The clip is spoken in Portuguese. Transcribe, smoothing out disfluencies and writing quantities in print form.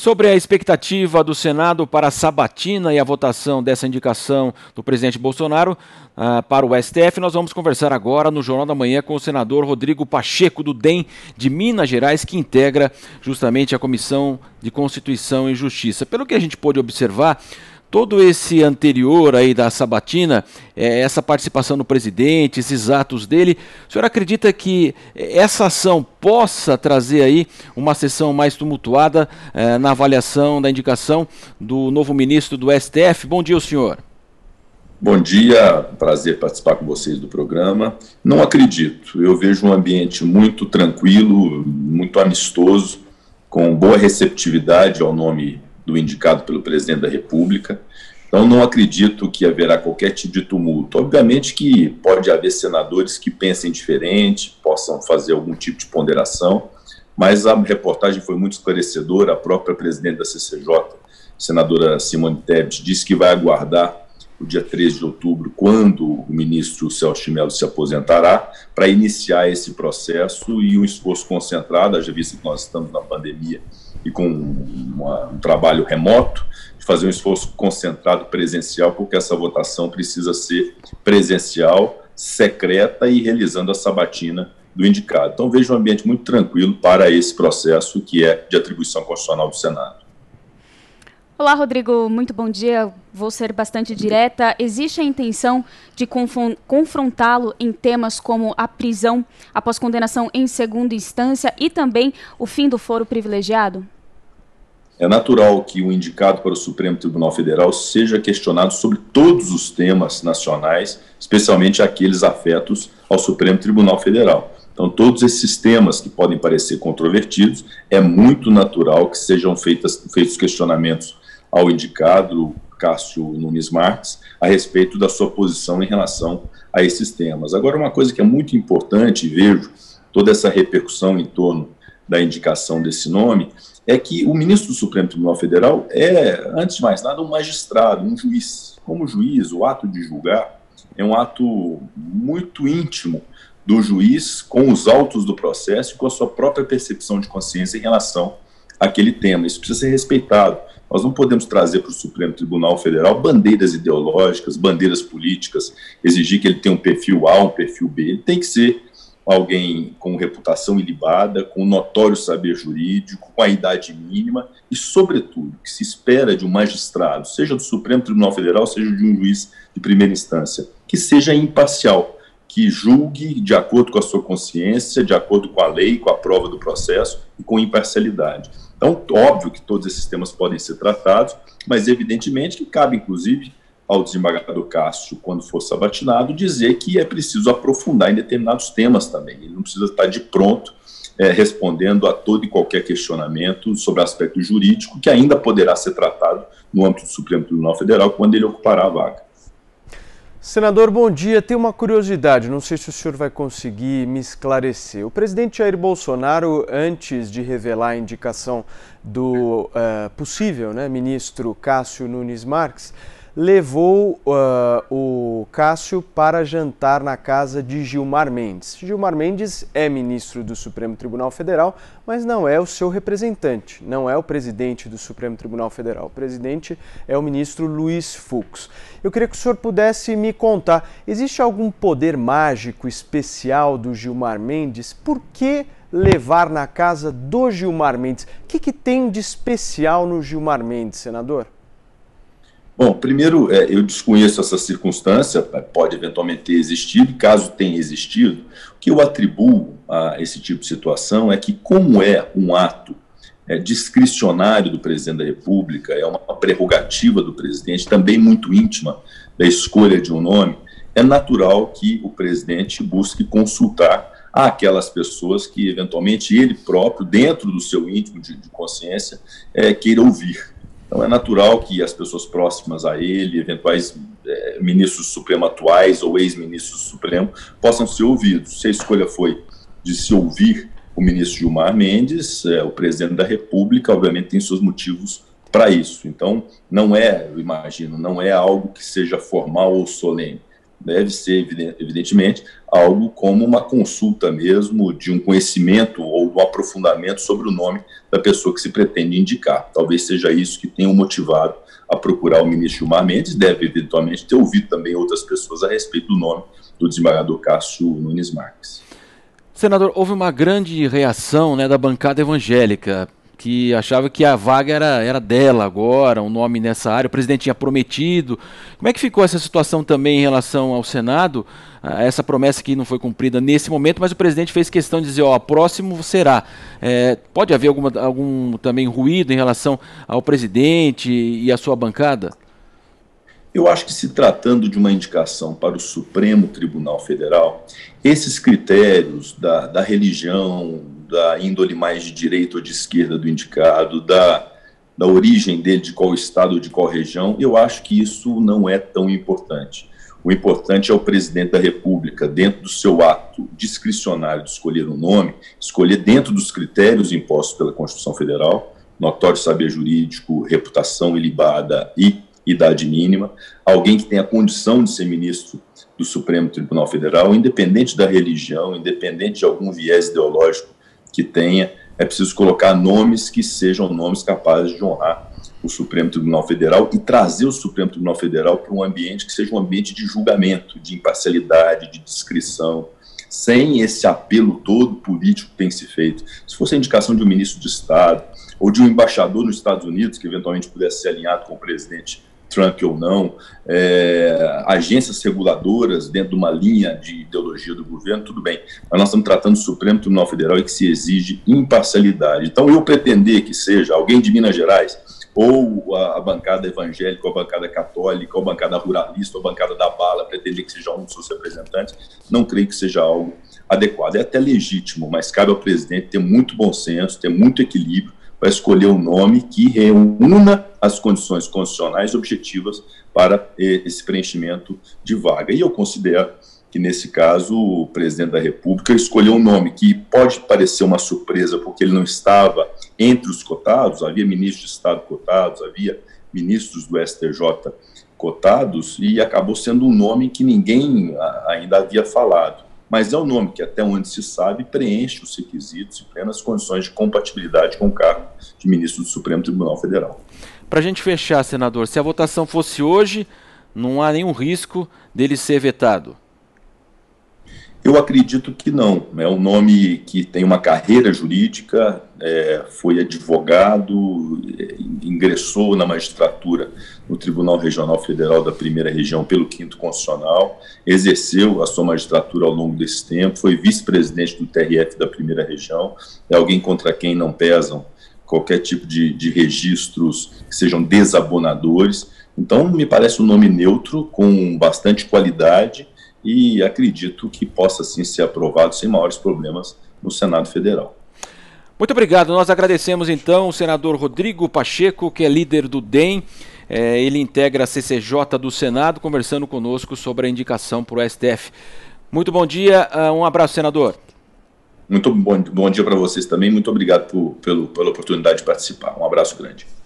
Sobre a expectativa do Senado para a sabatina e a votação dessa indicação do presidente Bolsonaro para o STF, nós vamos conversar agora no Jornal da Manhã com o senador Rodrigo Pacheco, do DEM de Minas Gerais, que integra justamente a Comissão de Constituição e Justiça. Pelo que a gente pôde observar, todo esse anterior aí da sabatina, essa participação do presidente, esses atos dele, o senhor acredita que essa ação possa trazer aí uma sessão mais tumultuada na avaliação da indicação do novo ministro do STF? Bom dia, senhor. Bom dia, prazer participar com vocês do programa. Não acredito, eu vejo um ambiente muito tranquilo, muito amistoso, com boa receptividade ao nome do indicado pelo presidente da República. Então não acredito que haverá qualquer tipo de tumulto. Obviamente que pode haver senadores que pensem diferente, possam fazer algum tipo de ponderação, mas a reportagem foi muito esclarecedora. A própria presidente da CCJ, senadora Simone Tebet, disse que vai aguardar o dia 13 de outubro, quando o ministro Celso de Mello se aposentará, para iniciar esse processo e um esforço concentrado, haja vista que nós estamos na pandemia e com um trabalho remoto, de fazer um esforço concentrado presencial, porque essa votação precisa ser presencial, secreta e realizando a sabatina do indicado. Então vejo um ambiente muito tranquilo para esse processo que é de atribuição constitucional do Senado. Olá, Rodrigo, muito bom dia. Vou ser bastante direta. Existe a intenção de confrontá-lo em temas como a prisão após condenação em segunda instância e também o fim do foro privilegiado? É natural que o indicado para o Supremo Tribunal Federal seja questionado sobre todos os temas nacionais, especialmente aqueles afetos ao Supremo Tribunal Federal. Então, todos esses temas que podem parecer controvertidos, é muito natural que sejam feitos questionamentos ao indicado Cássio Nunes Marques a respeito da sua posição em relação a esses temas. Agora, uma coisa que é muito importante, e vejo toda essa repercussão em torno da indicação desse nome, é que o ministro do Supremo Tribunal Federal é, antes de mais nada, um magistrado, um juiz. Como juiz, o ato de julgar é um ato muito íntimo do juiz com os autos do processo e com a sua própria percepção de consciência em relação àquele tema. Isso precisa ser respeitado. Nós não podemos trazer para o Supremo Tribunal Federal bandeiras ideológicas, bandeiras políticas, exigir que ele tenha um perfil A, um perfil B. Ele tem que ser alguém com reputação ilibada, com notório saber jurídico, com a idade mínima e, sobretudo, que se espera de um magistrado, seja do Supremo Tribunal Federal, seja de um juiz de primeira instância, que seja imparcial, que julgue de acordo com a sua consciência, de acordo com a lei, com a prova do processo e com imparcialidade. Então, óbvio que todos esses temas podem ser tratados, mas evidentemente que cabe, inclusive, ao desembargador Cássio, quando for sabatinado, dizer que é preciso aprofundar em determinados temas também. Ele não precisa estar de pronto respondendo a todo e qualquer questionamento sobre aspecto jurídico, que ainda poderá ser tratado no âmbito do Supremo Tribunal Federal, quando ele ocupará a vaga. Senador, bom dia. Tem uma curiosidade, não sei se o senhor vai conseguir me esclarecer. O presidente Jair Bolsonaro, antes de revelar a indicação do possível ministro Cássio Nunes Marques, levou o Cássio para jantar na casa de Gilmar Mendes. Gilmar Mendes é ministro do Supremo Tribunal Federal, mas não é o seu representante, não é o presidente do Supremo Tribunal Federal. O presidente é o ministro Luiz Fux. Eu queria que o senhor pudesse me contar, existe algum poder mágico especial do Gilmar Mendes? Por que levar na casa do Gilmar Mendes? O que tem de especial no Gilmar Mendes, senador? Bom, primeiro, eu desconheço essa circunstância, pode eventualmente ter existido, e caso tenha existido, o que eu atribuo a esse tipo de situação é que, como é um ato discricionário do presidente da República, é uma prerrogativa do presidente, também muito íntima da escolha de um nome, é natural que o presidente busque consultar aquelas pessoas que, eventualmente, ele próprio, dentro do seu íntimo de consciência, queira ouvir. Então é natural que as pessoas próximas a ele, eventuais ministros do Supremo atuais ou ex-ministros do Supremo, possam ser ouvidos. Se a escolha foi de se ouvir o ministro Gilmar Mendes, o presidente da República, obviamente, tem seus motivos para isso. Então, não é, eu imagino, não é algo que seja formal ou solene. deve ser, evidentemente, algo como uma consulta mesmo de um conhecimento ou um aprofundamento sobre o nome da pessoa que se pretende indicar. Talvez seja isso que tenha o motivado a procurar o ministro Gilmar Mendes, deve eventualmente ter ouvido também outras pessoas a respeito do nome do desembargador Cássio Nunes Marques. Senador, houve uma grande reação, né, da bancada evangélica, que achava que a vaga era dela agora, um nome nessa área, o presidente tinha prometido. Como é que ficou essa situação também em relação ao Senado? Essa promessa que não foi cumprida nesse momento, mas o presidente fez questão de dizer, próximo será. Pode haver algum também ruído em relação ao presidente e à sua bancada? Eu acho que, se tratando de uma indicação para o Supremo Tribunal Federal, esses critérios da religião, da índole mais de direita ou de esquerda do indicado, da origem dele, de qual estado ou de qual região, eu acho que isso não é tão importante. O importante é o presidente da República, dentro do seu ato discricionário de escolher um nome, escolher dentro dos critérios impostos pela Constituição Federal, notório saber jurídico, reputação ilibada e idade mínima, alguém que tenha condição de ser ministro do Supremo Tribunal Federal, independente da religião, independente de algum viés ideológico que tenha. É preciso colocar nomes que sejam nomes capazes de honrar o Supremo Tribunal Federal e trazer o Supremo Tribunal Federal para um ambiente que seja um ambiente de julgamento, de imparcialidade, de discrição, sem esse apelo todo político que tem se feito. Se fosse a indicação de um ministro de Estado ou de um embaixador nos Estados Unidos, que eventualmente pudesse ser alinhado com o presidente Trump ou não, agências reguladoras dentro de uma linha de ideologia do governo, tudo bem. Mas nós estamos tratando do Supremo Tribunal Federal e que se exige imparcialidade. Então, eu pretender que seja alguém de Minas Gerais, ou a bancada evangélica, ou a bancada católica, ou a bancada ruralista, ou a bancada da bala, pretender que seja um dos seus representantes, não creio que seja algo adequado. É até legítimo, mas cabe ao presidente ter muito bom senso, ter muito equilíbrio, para escolher um nome que reúna as condições constitucionais objetivas para esse preenchimento de vaga. E eu considero que, nesse caso, o presidente da República escolheu um nome que pode parecer uma surpresa, porque ele não estava entre os cotados, havia ministros de Estado cotados, havia ministros do STJ cotados, e acabou sendo um nome que ninguém ainda havia falado. Mas é um nome que, até onde se sabe, preenche os requisitos e plenas condições de compatibilidade com o cargo de ministro do Supremo Tribunal Federal. Para a gente fechar, senador, se a votação fosse hoje, não há nenhum risco dele ser vetado? Eu acredito que não. É um nome que tem uma carreira jurídica, foi advogado, ingressou na magistratura no Tribunal Regional Federal da Primeira Região pelo 5º Constitucional, exerceu a sua magistratura ao longo desse tempo, foi vice-presidente do TRF da Primeira Região, é alguém contra quem não pesam qualquer tipo de registros que sejam desabonadores. Então, me parece um nome neutro, com bastante qualidade, e acredito que possa, sim, ser aprovado sem maiores problemas no Senado Federal. Muito obrigado. Nós agradecemos, então, o senador Rodrigo Pacheco, que é líder do DEM. Ele integra a CCJ do Senado, conversando conosco sobre a indicação para o STF. Muito bom dia. Um abraço, senador. Muito bom dia para vocês também. Muito obrigado pela oportunidade de participar. Um abraço grande.